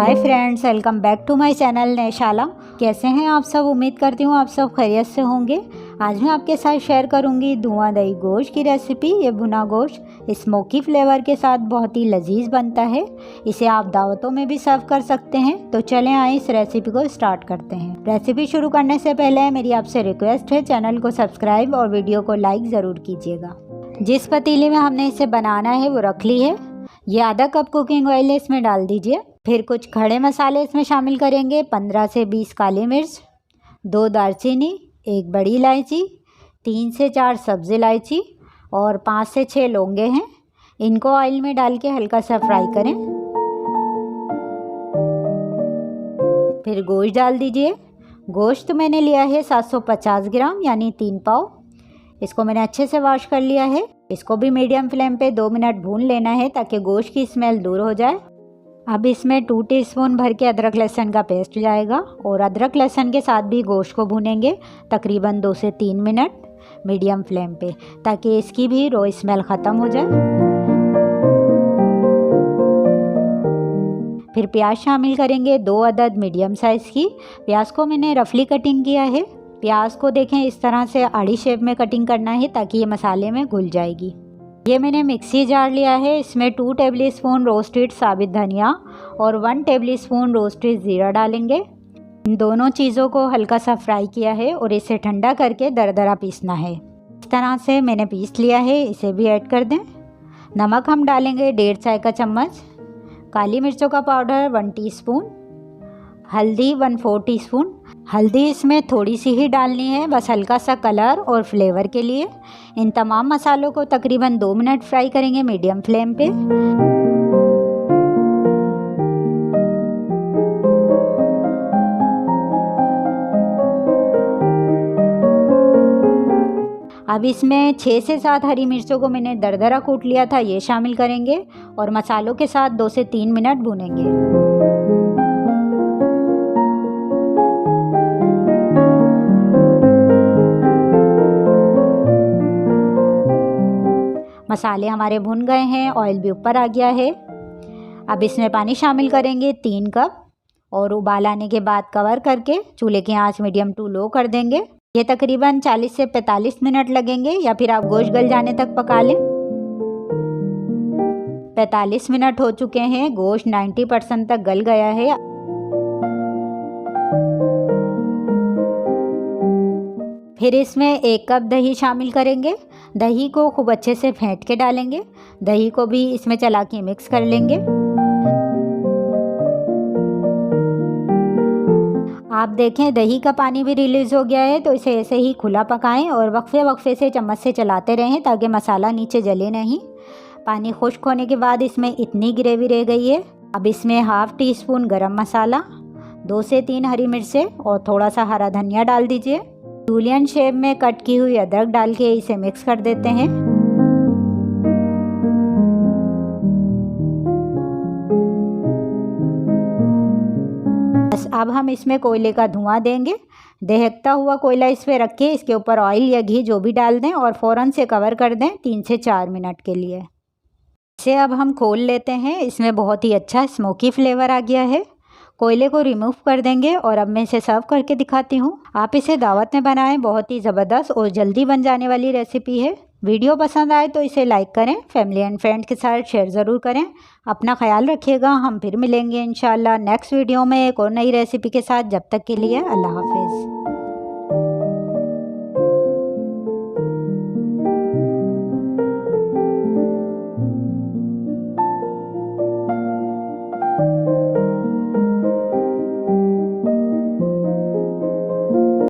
Hi friends, welcome back to my channel नैशाला। कैसे हैं आप सब? उम्मीद करती हूँ आप सब खैरियत से होंगे। आज मैं आपके साथ शेयर करूँगी धुआं दही गोश्त की रेसिपी। ये भुना गोश्त स्मोकी फ्लेवर के साथ बहुत ही लजीज बनता है। इसे आप दावतों में भी सर्व कर सकते हैं। तो चलें आए इस रेसिपी को स्टार्ट करते हैं। रेसिपी शुरू करने से पहले मेरी आपसे रिक्वेस्ट है, चैनल को सब्सक्राइब और वीडियो को लाइक ज़रूर कीजिएगा। जिस पतीली में हमने इसे बनाना है वो रख ली है। ये आधा कप कुकिंग ऑयल इसमें डाल दीजिए। फिर कुछ खड़े मसाले इसमें शामिल करेंगे। 15 से 20 काली मिर्च, 2 दालचीनी, 1 बड़ी इलायची, 3 से 4 सब्ज़ इलायची और 5 से 6 लौंगे हैं। इनको ऑयल में डाल के हल्का सा फ्राई करें। फिर गोश्त डाल दीजिए। गोश्त मैंने लिया है 750 ग्राम यानी 3 पाव। इसको मैंने अच्छे से वॉश कर लिया है। इसको भी मीडियम फ्लेम पे 2 मिनट भून लेना है ताकि गोश्त की स्मेल दूर हो जाए। अब इसमें 2 टीस्पून भर के अदरक लहसुन का पेस्ट जाएगा और अदरक लहसुन के साथ भी गोश्त को भूनेंगे तकरीबन 2 से 3 मिनट मीडियम फ्लेम पे, ताकि इसकी भी रॉ स्मेल ख़त्म हो जाए। फिर प्याज शामिल करेंगे, 2 अदद मीडियम साइज़ की। प्याज को मैंने रफली कटिंग किया है। प्याज को देखें इस तरह से आड़ी शेप में कटिंग करना है ताकि ये मसाले में घुल जाएगी। ये मैंने मिक्सी जार लिया है। इसमें 2 टेबलस्पून रोस्टेड साबित धनिया और 1 टेबलस्पून रोस्टेड ज़ीरा डालेंगे। इन दोनों चीज़ों को हल्का सा फ्राई किया है और इसे ठंडा करके दरदरा पीसना है। इस तरह से मैंने पीस लिया है। इसे भी ऐड कर दें। नमक हम डालेंगे 1.5 चाय का चम्मच। काली मिर्चों का पाउडर 1 टीस्पून। हल्दी 1/4 टीस्पून। हल्दी इसमें थोड़ी सी ही डालनी है, बस हल्का सा कलर और फ्लेवर के लिए। इन तमाम मसालों को तकरीबन 2 मिनट फ्राई करेंगे मीडियम फ्लेम पे। अब इसमें 6 से 7 हरी मिर्चों को मैंने दरदरा कूट लिया था, ये शामिल करेंगे और मसालों के साथ 2 से 3 मिनट भूनेंगे। मसाले हमारे भुन गए हैं, ऑयल भी ऊपर आ गया है। अब इसमें पानी शामिल करेंगे 3 कप और उबाल आने के बाद कवर करके चूल्हे की आंच मीडियम टू लो कर देंगे। ये तकरीबन 40 से 45 मिनट लगेंगे या फिर आप गोश्त गल जाने तक पका लें। 45 मिनट हो चुके हैं। गोश्त 90% तक गल गया है। फिर इसमें 1 कप दही शामिल करेंगे। दही को खूब अच्छे से फेंट के डालेंगे। दही को भी इसमें चला के मिक्स कर लेंगे। आप देखें दही का पानी भी रिलीज़ हो गया है, तो इसे ऐसे ही खुला पकाएं और वक्फे वक्फे से चम्मच से चलाते रहें ताकि मसाला नीचे जले नहीं। पानी खुश्क होने के बाद इसमें इतनी ग्रेवी रह गई है। अब इसमें 1/2 टीस्पून गरम मसाला, 2 से 3 हरी मिर्चें और थोड़ा सा हरा धनिया डाल दीजिए। जूलियन शेप में कट की हुई अदरक डाल के इसे मिक्स कर देते हैं। बस अब हम इसमें कोयले का धुआं देंगे। दहकता हुआ कोयला इस पे रख के इसके ऊपर ऑयल या घी जो भी डाल दें और फ़ौरन से कवर कर दें 3 से 4 मिनट के लिए। इसे अब हम खोल लेते हैं। इसमें बहुत ही अच्छा स्मोकी फ्लेवर आ गया है। कोयले को रिमूव कर देंगे और अब मैं इसे सर्व करके दिखाती हूँ। आप इसे दावत में बनाएं, बहुत ही ज़बरदस्त और जल्दी बन जाने वाली रेसिपी है। वीडियो पसंद आए तो इसे लाइक करें, फैमिली एंड फ्रेंड के साथ शेयर ज़रूर करें। अपना ख्याल रखिएगा। हम फिर मिलेंगे इंशाल्लाह नेक्स्ट वीडियो में एक और नई रेसिपी के साथ। जब तक के लिए अल्लाह हाफिज़।